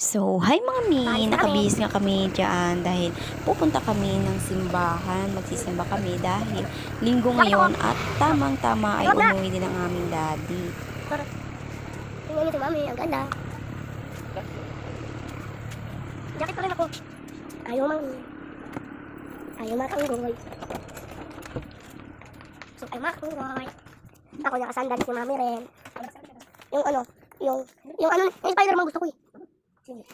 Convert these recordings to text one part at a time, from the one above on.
So, hi mga mi, Paalis na kami. nakabihis nga kami dyan dahil pupunta kami ng simbahan, magsisimba kami dahil linggo ngayon at tamang-tama ay umuwi din ang aming daddy. Tara. Tingnan niyo si Mami, ang ganda. Jacket pa rin ako. Ayaw Mami. Ayaw makanggoy. So, ayaw makanggoy. Ako nakasandal si Mami rin. Yung ano, yung Spider-Man gusto ko eh. Sige.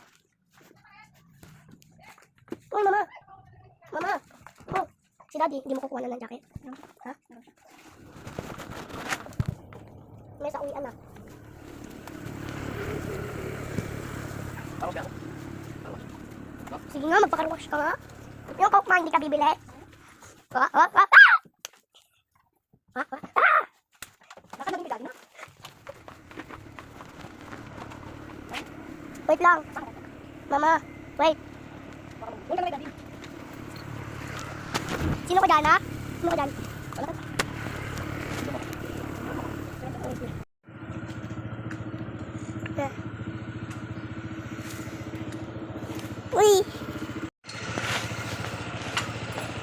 Uy, Mama. Mama. Oh, si Daddy, hindi mo kukuha na ng jacket. Ha? May sa uwian na. Sige nga, magpaka-wash ka nga. Yung coke ma, hindi ka bibili. Baka naging Daddy na? Wait lang. Mama, wait. Sino ka dyan, ha? Sino ka dyan? Wala ka. Uy!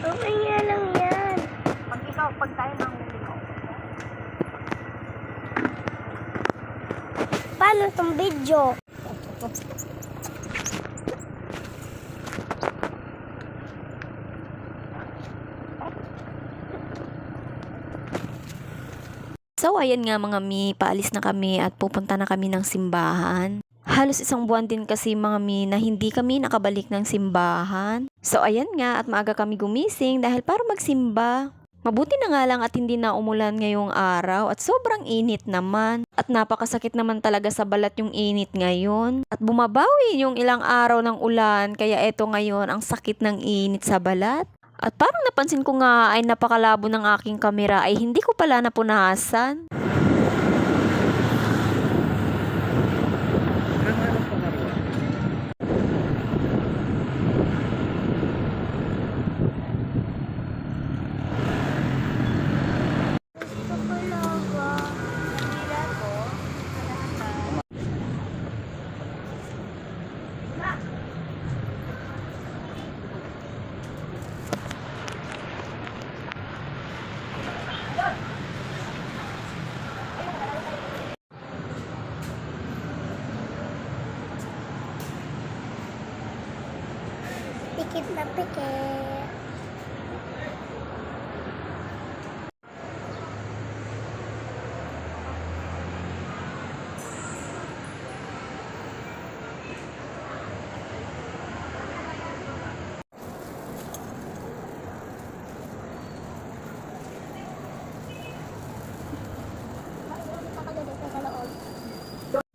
Okay nga lang yan. Pag tayo ng limo. Paano itong video? So, ayan nga mga mi, paalis na kami at pupunta na kami ng simbahan. Halos isang buwan din kasi mga mi na hindi kami nakabalik ng simbahan. So, ayan nga at maaga kami gumising dahil para magsimba. Mabuti na nga lang at hindi na umulan ngayong araw at sobrang init naman. At napakasakit naman talaga sa balat yung init ngayon. At bumabawi yung ilang araw ng ulan kaya eto ngayon ang sakit ng init sa balat. At parang napansin ko nga ay napakalabo ng aking kamera ay hindi ko pala napunasan. Pikit na pikit.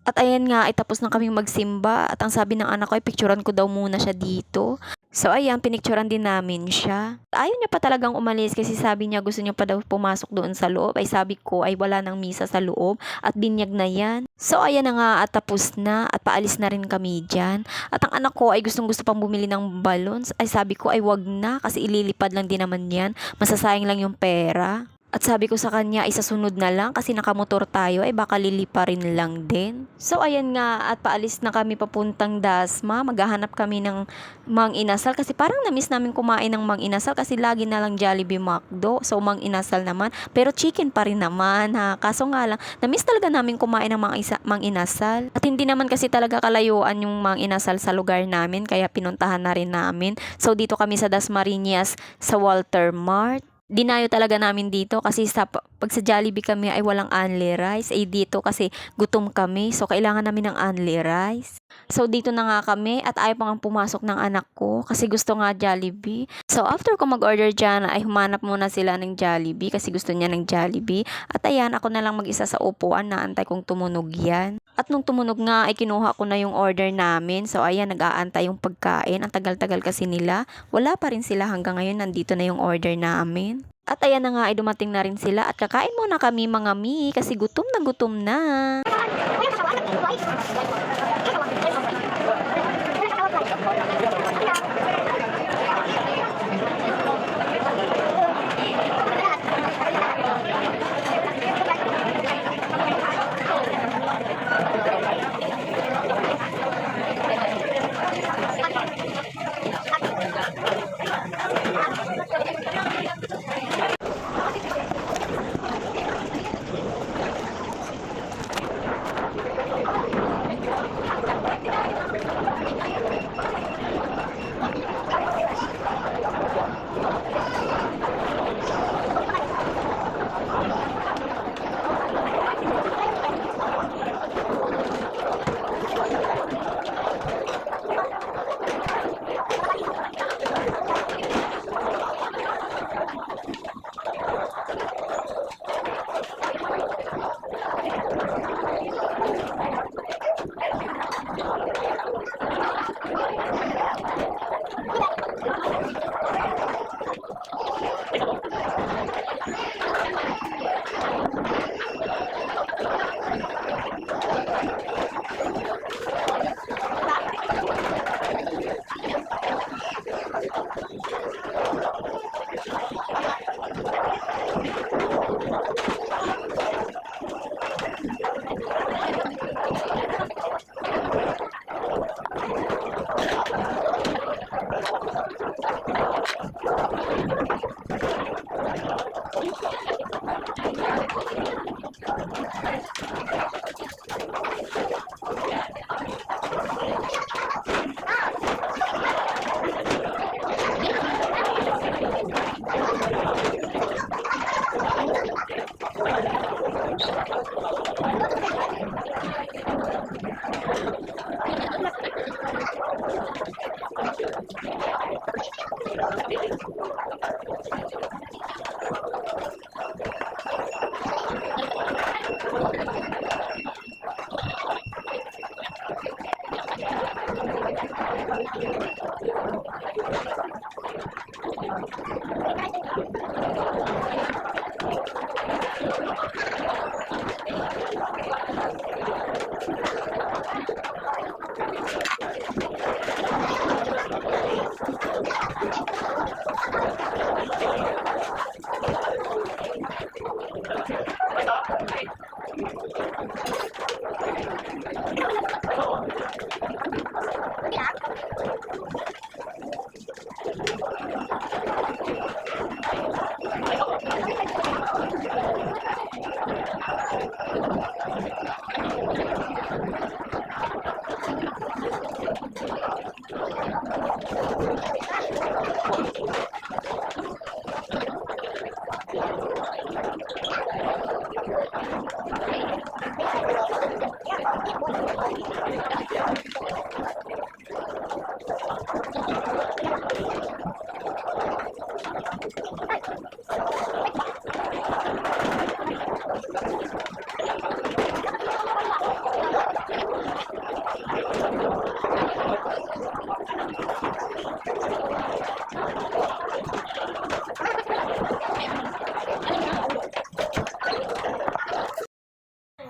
At ayan nga ay tapos na kaming magsimba at ang sabi ng anak ko ay picturean ko daw muna siya dito. So ayan, pinicturean din namin siya. Ayaw niya pa talagang umalis kasi sabi niya gusto niya pa daw pumasok doon sa loob. Ay sabi ko ay wala nang misa sa loob at binyag na yan. So ayan na nga at tapos na at paalis na rin kami dyan. At ang anak ko ay gustong gusto pang bumili ng balloons. Ay sabi ko ay wag na kasi ililipad lang din naman yan. Masasayang lang yung pera. At sabi ko sa kanya, isa sunod na lang kasi nakamotor tayo ay baka lilipa rin lang din. So ayan nga at paalis na kami papuntang Dasma. Maghahanap kami ng Mang Inasal kasi parang namiss namin kumain ng Mang Inasal kasi lagi na lang Jollibee McDo. So Mang Inasal naman. Pero chicken pa rin naman ha. Kaso nga lang, namiss talaga namin kumain ng Mang Inasal. At hindi naman kasi talaga kalayuan yung Mang Inasal sa lugar namin kaya pinuntahan na rin namin. So dito kami sa Dasmariñas sa Walter Mart. Dinayo talaga namin dito kasi pag sa Jollibee kami ay walang only rice. Eh dito kasi gutom kami so kailangan namin ng only rice. So dito na nga kami at ayaw pa nga pumasok ng anak ko kasi gusto nga Jollibee. So after ko mag-order dyan ay humanap muna sila ng Jollibee kasi gusto niya ng Jollibee. At ayan ako na lang mag-isa sa upuan na antay kong tumunog yan. At nung tumunog nga ay kinuha ko na yung order namin. So ayan nag-aantay yung pagkain. Ang tagal-tagal kasi nila. Wala pa rin sila hanggang ngayon nandito na yung order namin. At ayan na nga ay dumating na rin sila at kakain muna kami mga mi kasi gutom na gutom na.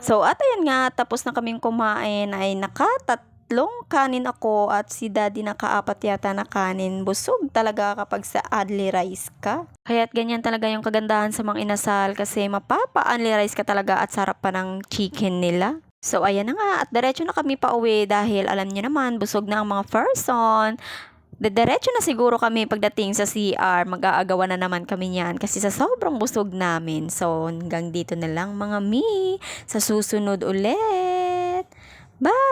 So, at ayan nga, tapos na kaming kumain ay nakatatlong kanin ako at si daddy nakaapat yata na kanin. Busog talaga kapag sa Adli Rice ka. Kaya't ganyan talaga yung kagandahan sa mga inasal kasi mapapa-Adli Rice ka talaga at sarap pa ng chicken nila. So, ayan na nga at diretso na kami pa uwi dahil alam niyo naman, busog na ang mga person. Diretso na siguro kami pagdating sa CR, mag-aagawan na naman kami niyan kasi sa sobrang busog namin. So, hanggang dito na lang mga mi. Sa susunod ulit. Bye!